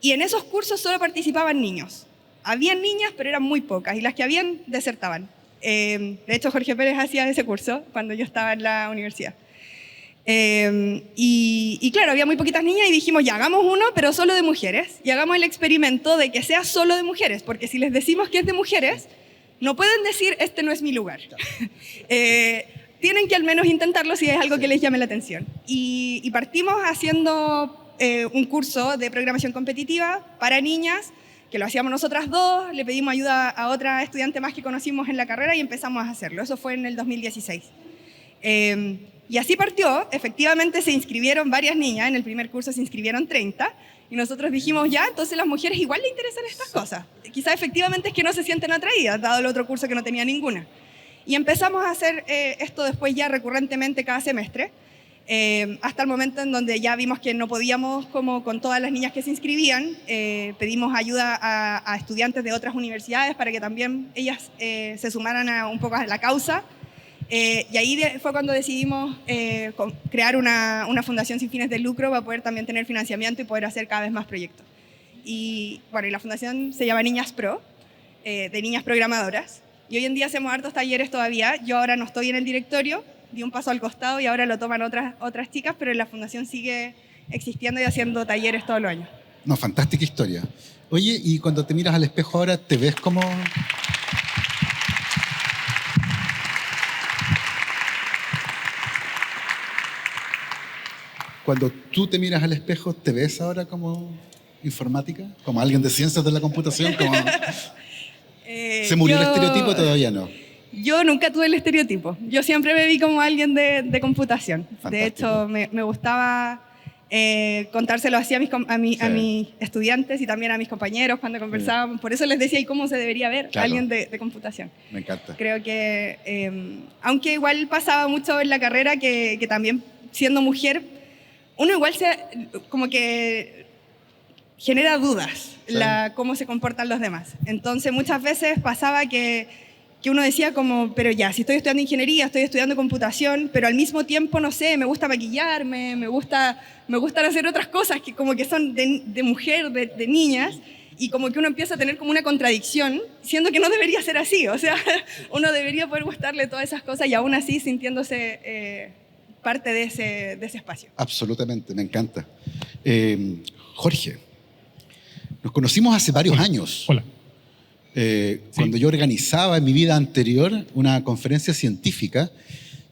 Y en esos cursos solo participaban niños. Habían niñas, pero eran muy pocas, y las que habían desertaban. De hecho, Jorge Pérez hacía ese curso cuando yo estaba en la universidad. Y claro, había muy poquitas niñas y dijimos, ya, hagamos uno, pero solo de mujeres. Y hagamos el experimento de que sea solo de mujeres, porque si les decimos que es de mujeres, no pueden decir, este no es mi lugar. Tienen que al menos intentarlo si es algo que les llame la atención. Y partimos haciendo un curso de programación competitiva para niñas, que lo hacíamos nosotras dos, le pedimos ayuda a otra estudiante más que conocimos en la carrera y empezamos a hacerlo. Eso fue en el 2016. Y así partió. Efectivamente se inscribieron varias niñas, en el primer curso se inscribieron 30, y nosotros dijimos, ya, entonces las mujeres igual le interesan estas cosas. Quizás efectivamente es que no se sienten atraídas, dado el otro curso que no tenía ninguna. Y empezamos a hacer esto después ya recurrentemente cada semestre, hasta el momento en donde ya vimos que no podíamos, como con todas las niñas que se inscribían, pedimos ayuda a estudiantes de otras universidades para que también ellas se sumaran un poco a la causa. Y ahí fue cuando decidimos crear una fundación sin fines de lucro para poder también tener financiamiento y poder hacer cada vez más proyectos. Y bueno, y la fundación se llama Niñas Pro, de niñas programadoras. Y hoy en día hacemos hartos talleres todavía. Yo ahora no estoy en el directorio, di un paso al costado y ahora lo toman otras chicas, pero la fundación sigue existiendo y haciendo talleres todos los años. No, fantástica historia. Oye, y cuando te miras al espejo ahora, ¿te ves como...? Cuando tú te miras al espejo, ¿te ves ahora como informática? ¿Como alguien de ciencias de la computación? Como... ¿Se murió el estereotipo o todavía no? Yo nunca tuve el estereotipo. Yo siempre me vi como alguien de computación. Fantástico. De hecho, me gustaba contárselo así a mis estudiantes y también a mis compañeros cuando conversábamos. Por eso les decía, ¿y cómo se debería ver alguien de computación? Me encanta. Creo que, aunque igual pasaba mucho en la carrera, que también siendo mujer, uno igual como que genera dudas cómo se comportan los demás. Entonces muchas veces pasaba que uno decía como, pero ya, si estoy estudiando ingeniería, estoy estudiando computación, pero al mismo tiempo, no sé, me gusta maquillarme, me gustan hacer otras cosas que como que son de mujer, de niñas, y como que uno empieza a tener como una contradicción, siendo que no debería ser así. O sea, uno debería poder gustarle todas esas cosas y aún así sintiéndose parte de ese espacio. Absolutamente, me encanta. Jorge, nos conocimos hace varios años. Hola. cuando yo organizaba en mi vida anterior una conferencia científica,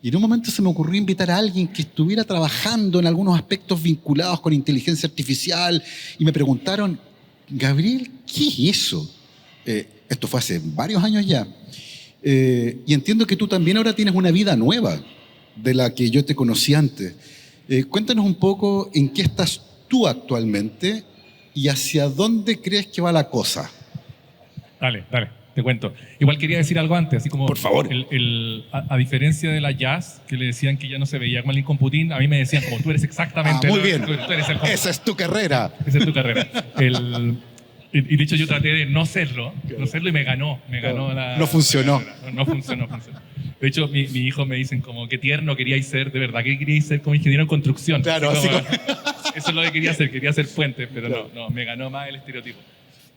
y en un momento se me ocurrió invitar a alguien que estuviera trabajando en algunos aspectos vinculados con inteligencia artificial, y me preguntaron, Gabriel, ¿qué es eso? Esto fue hace varios años ya. Y entiendo que tú también ahora tienes una vida nueva de la que yo te conocí antes. Cuéntanos un poco en qué estás tú actualmente y hacia dónde crees que va la cosa. Dale, te cuento. Igual quería decir algo antes, así como... Por favor. A diferencia de la Jazz, que le decían que ya no se veía como el Computing, a mí me decían como tú eres exactamente... Muy bien. Tú eres el Esa es tu carrera. Esa es tu carrera. Y de hecho yo traté de no serlo y me ganó la... No funcionó. No funcionó. De hecho, mi hijo me dicen como, qué tierno queríais ser, de verdad, ¿qué queríais ser como ingeniero en construcción? Claro, así como... Eso es lo que quería hacer puentes, pero claro. No, me ganó más el estereotipo.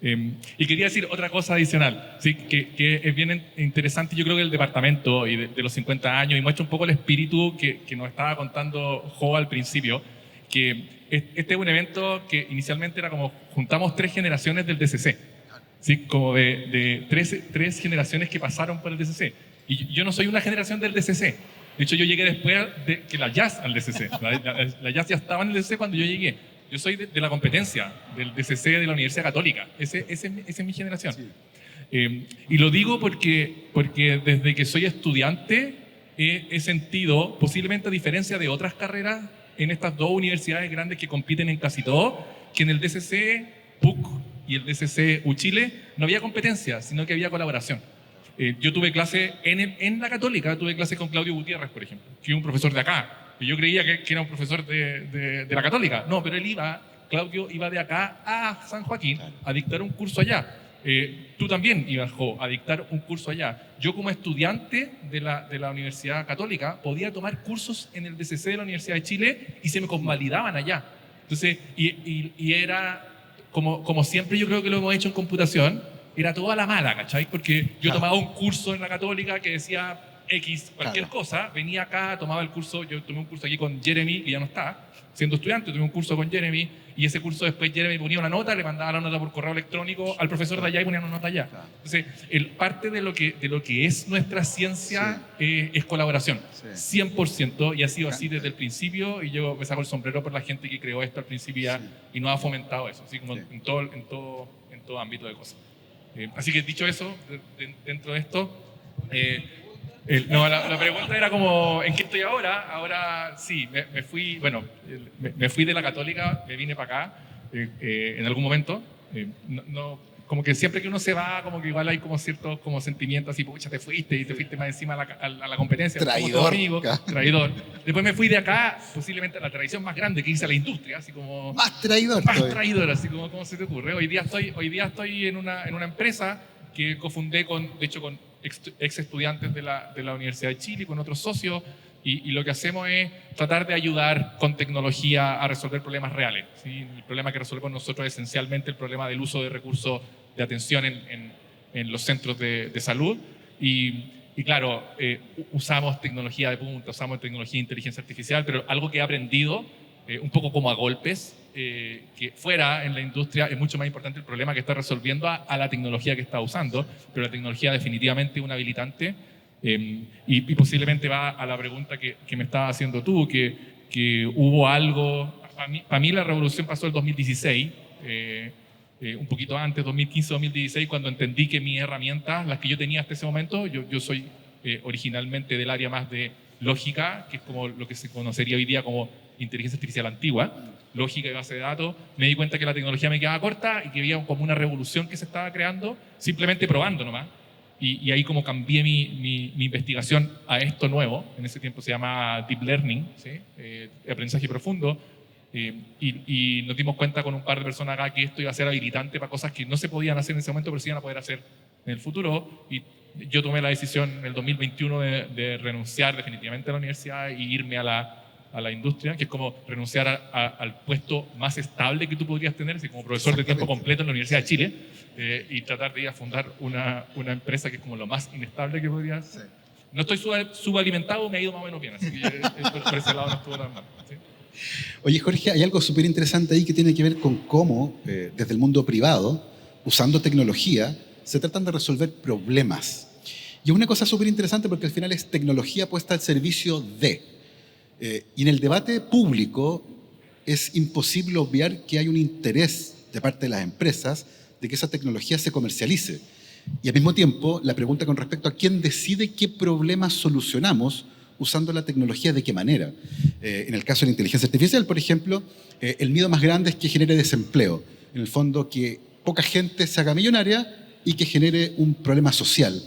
Y quería decir otra cosa adicional, ¿sí? que es bien interesante, yo creo que el departamento y de los 50 años, y muestra un poco el espíritu que nos estaba contando Jo al principio, que este es un evento que inicialmente era como, juntamos 3 generaciones del DCC, ¿sí? Como de 3 generaciones que pasaron por el DCC. Y yo no soy una generación del DCC. De hecho, yo llegué después de que la Jazz al DCC. La Jazz ya estaba en el DCC cuando yo llegué. Yo soy de la competencia, del DCC de la Universidad Católica. Esa es mi generación. Sí. Y lo digo porque desde que soy estudiante he sentido, posiblemente a diferencia de otras carreras, en estas 2 universidades grandes que compiten en casi todo, que en el DCC PUC y el DCC UChile no había competencia, sino que había colaboración. Yo tuve clase en la Católica, tuve clase con Claudio Gutiérrez, por ejemplo, que es un profesor de acá. Y yo creía que era un profesor de la Católica. No, pero Claudio iba de acá a San Joaquín a dictar un curso allá. Tú también ibas, Jo, a dictar un curso allá. Yo como estudiante de la Universidad Católica podía tomar cursos en el DCC de la Universidad de Chile y se me convalidaban allá. Entonces, y era, como siempre yo creo que lo hemos hecho en computación, era toda la mala, ¿cachai? Porque yo tomaba un curso en la Católica que decía X, cualquier cosa, venía acá, tomaba el curso, yo tomé un curso aquí con Jeremy, que ya no está, siendo estudiante, tomé un curso con Jeremy, y ese curso después Jeremy ponía una nota, le mandaba la nota por correo electrónico al profesor de allá y ponía una nota allá. Entonces, parte de lo que es nuestra ciencia es colaboración, 100%, y ha sido así desde el principio, y yo me saco el sombrero por la gente que creó esto al principio y nos ha fomentado eso, así como en todo ámbito de cosas. Así que dicho eso, dentro de esto... la pregunta era como, ¿en qué estoy ahora? Ahora sí, me fui de la Católica, me vine para acá en algún momento. Como que siempre que uno se va, como que igual hay como ciertos como sentimientos así, pucha, te fuiste más encima a la competencia. Traidor. Traidor. Después me fui de acá, posiblemente a la tradición más grande que hice a la industria, así como... Más traidor. Traidor, así como ¿cómo se te ocurre? Hoy día estoy en una empresa que cofundé con ex estudiantes de la Universidad de Chile, con otros socios, y lo que hacemos es tratar de ayudar con tecnología a resolver problemas reales, ¿sí? El problema que resolvemos nosotros es esencialmente el problema del uso de recursos de atención en los centros de salud, y claro, usamos tecnología de punta, usamos tecnología de inteligencia artificial, pero algo que he aprendido, un poco como a golpes, que fuera en la industria es mucho más importante el problema que está resolviendo a la tecnología que está usando, pero la tecnología definitivamente es un habilitante, y posiblemente va a la pregunta que me estabas haciendo tú, que hubo algo, para mí la revolución pasó el 2016, un poquito antes, 2015-2016, cuando entendí que mis herramientas, las que yo tenía hasta ese momento, yo soy originalmente del área más de lógica, que es como lo que se conocería hoy día como inteligencia artificial antigua, lógica y base de datos. Me di cuenta que la tecnología me quedaba corta y que había como una revolución que se estaba creando, simplemente probando nomás. Y ahí como cambié mi investigación a esto nuevo, en ese tiempo se llama Deep Learning, ¿sí? Aprendizaje profundo, y nos dimos cuenta con un par de personas acá que esto iba a ser habilitante para cosas que no se podían hacer en ese momento, pero se iban a poder hacer en el futuro, y yo tomé la decisión en el 2021 de renunciar definitivamente a la universidad e irme a la industria, que es como renunciar al puesto más estable que tú podrías tener, así como profesor de tiempo completo en la Universidad de Chile, y tratar de ir a fundar una empresa que es como lo más inestable que podría ser. Sí. No estoy subalimentado, me ha ido más o menos bien, así que por ese lado no estuvo tan mal. ¿Sí? Oye, Jorge, hay algo súper interesante ahí que tiene que ver con cómo, desde el mundo privado, usando tecnología, se tratan de resolver problemas. Y es una cosa súper interesante porque al final es tecnología puesta al servicio de. Y en el debate público es imposible obviar que hay un interés de parte de las empresas de que esa tecnología se comercialice. Y al mismo tiempo, la pregunta con respecto a quién decide qué problemas solucionamos usando la tecnología, de qué manera. En el caso de la inteligencia artificial, por ejemplo, el miedo más grande es que genere desempleo. En el fondo, que poca gente se haga millonaria y que genere un problema social.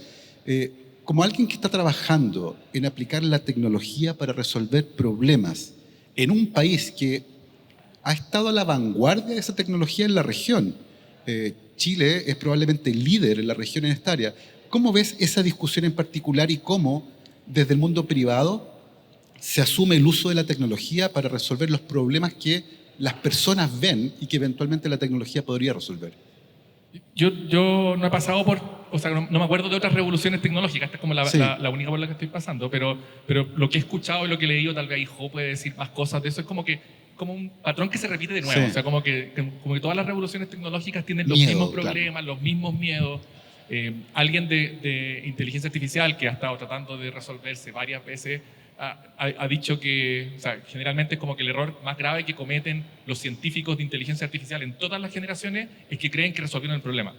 Como alguien que está trabajando en aplicar la tecnología para resolver problemas en un país que ha estado a la vanguardia de esa tecnología en la región, Chile es probablemente el líder en la región en esta área. ¿Cómo ves esa discusión en particular y cómo desde el mundo privado se asume el uso de la tecnología para resolver los problemas que las personas ven y que eventualmente la tecnología podría resolver? Yo no he pasado por, o sea, no me acuerdo de otras revoluciones tecnológicas, esta es como Sí. la única por la que estoy pasando, pero lo que he escuchado y lo que he leído, tal vez Hijo puede decir más cosas de eso, es como un patrón que se repite de nuevo, Sí. o sea, como que todas las revoluciones tecnológicas tienen los Miedo, mismos claro. problemas, los mismos miedos. Alguien de inteligencia artificial que ha estado tratando de resolverse varias veces ha dicho que, o sea, generalmente es como que el error más grave que cometen los científicos de inteligencia artificial en todas las generaciones es que creen que resolvieron el problema.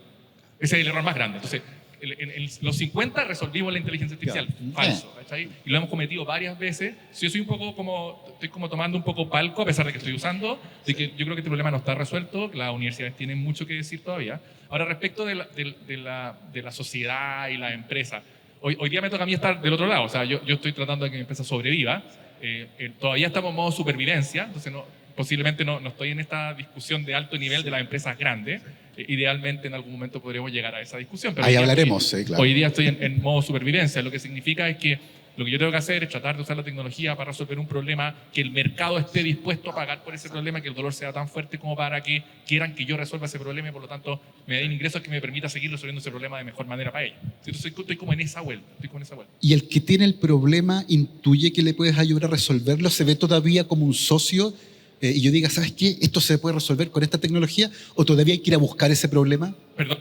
Ese es el error más grande. Entonces, en los 50 resolvimos la inteligencia artificial. Claro. Falso, ¿cachai? Y lo hemos cometido varias veces. Yo soy un poco estoy como tomando un poco palco, a pesar de que estoy usando, de que yo creo que este problema no está resuelto, que las universidades tienen mucho que decir todavía. Ahora, respecto de la sociedad y la empresa, hoy día me toca a mí estar del otro lado. O sea, yo estoy tratando de que mi empresa sobreviva. Todavía estamos en modo supervivencia, entonces posiblemente no estoy en esta discusión de alto nivel de las empresas grandes. Idealmente en algún momento podremos llegar a esa discusión. Pero Ahí hoy día hablaremos, claro. Hoy día estoy en modo supervivencia, lo que significa es que lo que yo tengo que hacer es tratar de usar la tecnología para resolver un problema, que el mercado esté dispuesto a pagar por ese problema, que el dolor sea tan fuerte como para que quieran que yo resuelva ese problema y por lo tanto me den ingresos que me permita seguir resolviendo ese problema de mejor manera para ellos. Entonces estoy como en esa vuelta, Y el que tiene el problema intuye que le puedes ayudar a resolverlo, se ve todavía como un socio y yo diga, ¿sabes qué? ¿Esto se puede resolver con esta tecnología o todavía hay que ir a buscar ese problema? Perdón.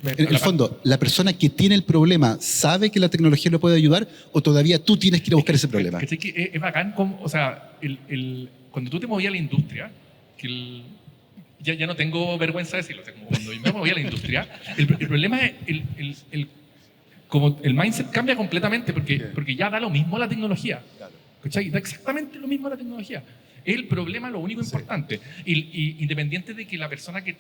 En el fondo, ¿la persona que tiene el problema sabe que la tecnología lo puede ayudar o todavía tú tienes que ir a buscar ese problema? Que es bacán, como, o sea, cuando tú te movías a la industria, ya no tengo vergüenza de decirlo, o sea, como cuando yo me movía a la industria, el problema es como el mindset cambia completamente porque ya da lo mismo la tecnología. ¿Cachai? Da exactamente lo mismo la tecnología. Es el problema lo único importante. Y independiente de que la persona que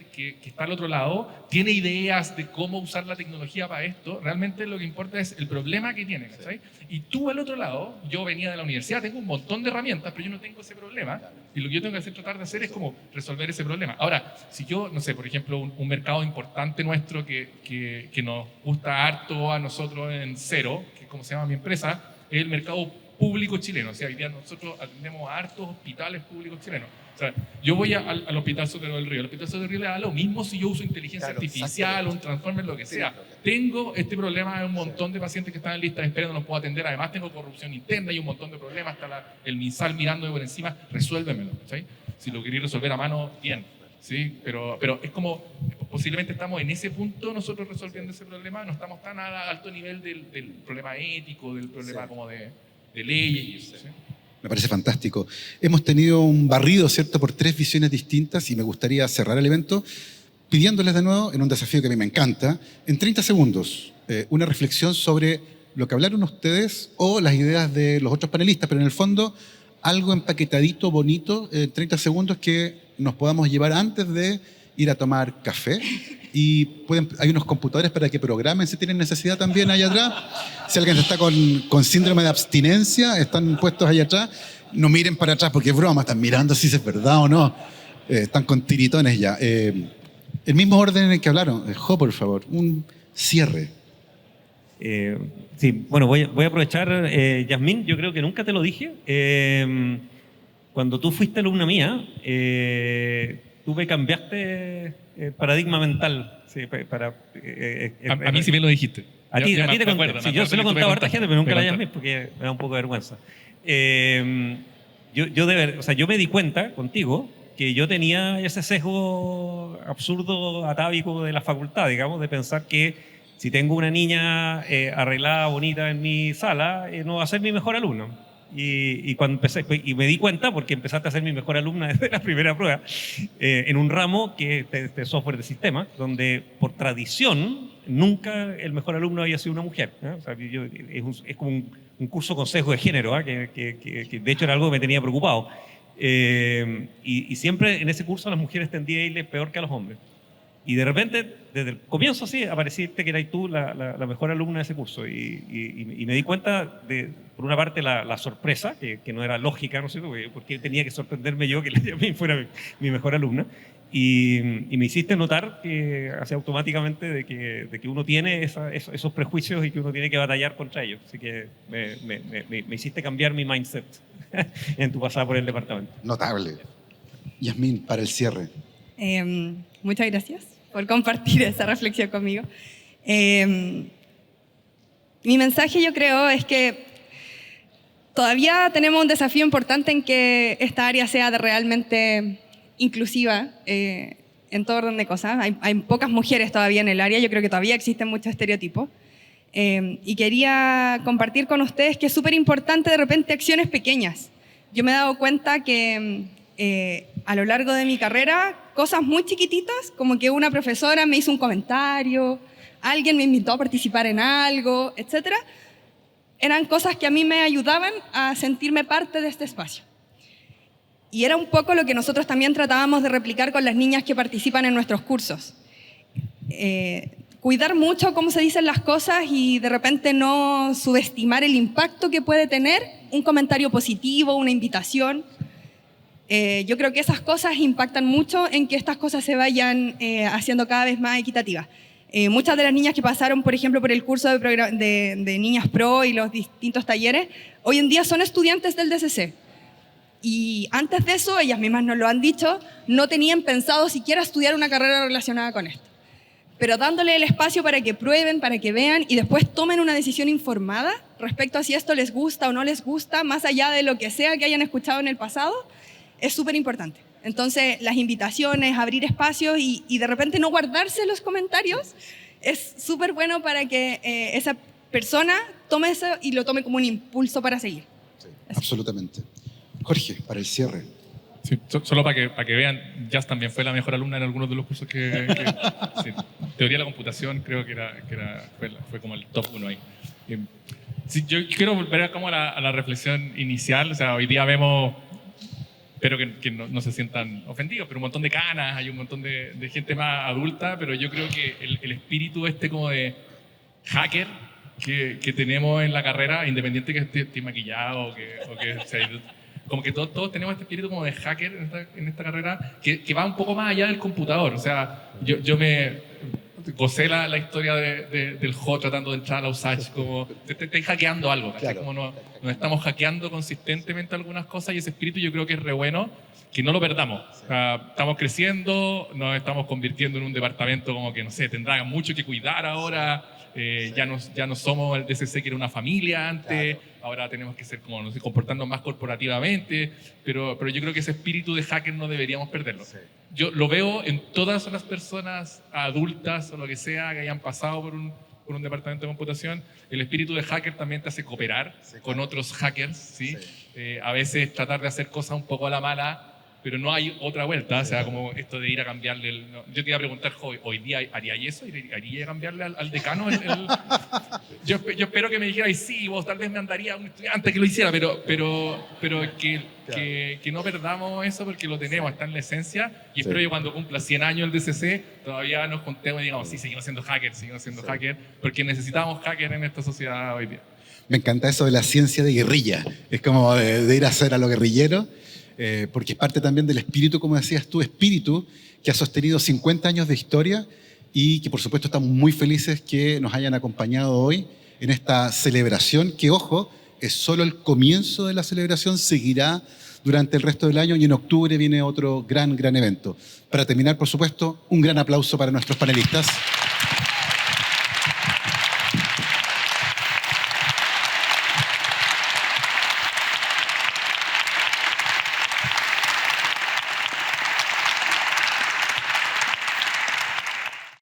está al otro lado tiene ideas de cómo usar la tecnología para esto, realmente lo que importa es el problema que tiene. ¿Cachai? Y tú al otro lado, yo venía de la universidad, tengo un montón de herramientas, pero yo no tengo ese problema. Y lo que yo tengo que hacer, tratar de hacer es como resolver ese problema. Ahora, si yo, no sé, por ejemplo, un mercado importante nuestro que nos gusta harto a nosotros en Cero, que es como se llama mi empresa, es el mercado público chileno. O sea, hoy día nosotros atendemos a hartos hospitales públicos chilenos. O sea, yo voy al Hospital Sotero del Río. El Hospital Sotero del Río le da lo mismo si yo uso inteligencia artificial o un transformer, lo que sea. Tengo este problema de un montón de pacientes que están en lista de espera, no los puedo atender. Además, tengo corrupción interna y un montón de problemas. Está el MinSal mirando de por encima. Resuélvemelo. ¿Sí? Si lo queréis resolver a mano, bien. ¿Sí? Pero es como, posiblemente estamos en ese punto nosotros resolviendo ese problema. No estamos tan a alto nivel del problema ético, del problema como de leyes y eso. ¿Sí? Me parece fantástico. Hemos tenido un barrido, ¿cierto?, por 3 visiones distintas y me gustaría cerrar el evento pidiéndoles de nuevo, en un desafío que a mí me encanta, en 30 segundos, una reflexión sobre lo que hablaron ustedes o las ideas de los otros panelistas, pero en el fondo algo empaquetadito, bonito, en 30 segundos que nos podamos llevar antes de ir a tomar café. Y hay unos computadores para que programen si tienen necesidad también allá atrás. Si alguien está con síndrome de abstinencia, están puestos allá atrás. No miren para atrás porque es broma, están mirando si es verdad o no. Están con tiritones ya. El mismo orden en el que hablaron. Jo, por favor, un cierre. Sí, bueno, voy a aprovechar, Yasmín, yo creo que nunca te lo dije. Cuando tú fuiste alumna mía, tú me cambiaste el paradigma mental. Sí, A mí sí me lo dijiste. A ti te conté. acuerdo, Sí, yo se lo que tú me contaba a harta contaste. gente, pero nunca Me la contaste. Yasmín porque me da un poco de vergüenza. Yo me di cuenta contigo que yo tenía ese sesgo absurdo, atávico de la facultad, digamos, de pensar que si tengo una niña arreglada, bonita en mi sala, no va a ser mi mejor alumno. Y cuando empecé, y me di cuenta porque empezaste a ser mi mejor alumna desde la primera prueba, en un ramo que es de software de sistema, donde por tradición nunca el mejor alumno había sido una mujer. O sea, es como un curso con sesgo de género, que de hecho era algo que me tenía preocupado. Y siempre en ese curso a las mujeres tendía a irles peor que a los hombres. Y de repente, desde el comienzo, así, apareciste que eras tú la mejor alumna de ese curso. Y me di cuenta, por una parte, la sorpresa, que no era lógica, ¿no sé? Porque tenía que sorprenderme yo que a mí fuera mi mejor alumna. Y me hiciste notar que así automáticamente de que uno tiene esos prejuicios y que uno tiene que batallar contra ellos. Así que me hiciste cambiar mi mindset en tu pasada por el departamento. Notable. Yasmín, para el cierre. Muchas gracias por compartir esa reflexión conmigo. Mi mensaje, yo creo, es que todavía tenemos un desafío importante en que esta área sea realmente inclusiva en todo orden de cosas. Hay pocas mujeres todavía en el área, yo creo que todavía existen muchos estereotipos. Y quería compartir con ustedes que es súper importante de repente acciones pequeñas. Yo me he dado cuenta que a lo largo de mi carrera, cosas muy chiquititas, como que una profesora me hizo un comentario, alguien me invitó a participar en algo, etc., eran cosas que a mí me ayudaban a sentirme parte de este espacio. Y era un poco lo que nosotros también tratábamos de replicar con las niñas que participan en nuestros cursos. Cuidar mucho cómo se dicen las cosas y de repente no subestimar el impacto que puede tener un comentario positivo, una invitación. Yo creo que esas cosas impactan mucho en que estas cosas se vayan haciendo cada vez más equitativas. Muchas de las niñas que pasaron, por ejemplo, por el curso de Niñas Pro y los distintos talleres, hoy en día son estudiantes del DCC. Y antes de eso, ellas mismas nos lo han dicho, no tenían pensado siquiera estudiar una carrera relacionada con esto. Pero dándole el espacio para que prueben, para que vean y después tomen una decisión informada respecto a si esto les gusta o no les gusta, más allá de lo que sea que hayan escuchado en el pasado, es súper importante. Entonces, las invitaciones, abrir espacios y de repente no guardarse los comentarios es súper bueno para que esa persona tome eso y lo tome como un impulso para seguir. Sí, absolutamente. Jorge, para el cierre. Sí, solo para que vean, Jazz también fue la mejor alumna en algunos de los cursos sí, teoría de la computación creo que fue como el top 1 ahí. Sí, yo quiero volver como a la reflexión inicial. O sea, hoy día vemos, espero que no se sientan ofendidos, pero un montón de canas, hay un montón de gente más adulta, pero yo creo que el espíritu como de hacker que tenemos en la carrera, independiente que esté maquillado o que sea, como que todos tenemos este espíritu como de hacker en esta carrera que va un poco más allá del computador. O sea, yo me gocé la historia del J tratando de entrar a la USACH, como te estáis hackeando algo, claro. Como nos estamos hackeando consistentemente algunas cosas y ese espíritu yo creo que es re bueno que no lo perdamos. Sí. O sea, estamos creciendo, nos estamos convirtiendo en un departamento como que, no sé, tendrá mucho que cuidar ahora. Ya no somos el DCC que era una familia antes, claro. Ahora tenemos que ser como, no sé, comportarnos más corporativamente, pero yo creo que ese espíritu de hacker no deberíamos perderlo. Sí. Yo lo veo en todas las personas adultas o lo que sea que hayan pasado por un departamento de computación. El espíritu de hacker también te hace cooperar con otros hackers, ¿sí? Sí. A veces tratar de hacer cosas un poco a la mala, pero no hay otra vuelta. O sea, como esto de ir a cambiarle yo te iba a preguntar, hoy día ¿haría eso? ¿Haría cambiarle al decano? Yo espero que me dijera, sí, vos tal vez me andaría un estudiante que lo hiciera, pero que no perdamos eso porque lo tenemos, está en la esencia, y espero que cuando cumpla 100 años el DCC todavía nos contemos y digamos, sí, seguimos siendo hackers, porque necesitamos hackers en esta sociedad hoy día. Me encanta eso de la ciencia de guerrilla, es como de ir a hacer a lo guerrillero. Porque es parte también del espíritu, como decías tú, espíritu que ha sostenido 50 años de historia y que por supuesto estamos muy felices que nos hayan acompañado hoy en esta celebración que, ojo, es solo el comienzo de la celebración, seguirá durante el resto del año y en octubre viene otro gran evento. Para terminar, por supuesto, un gran aplauso para nuestros panelistas.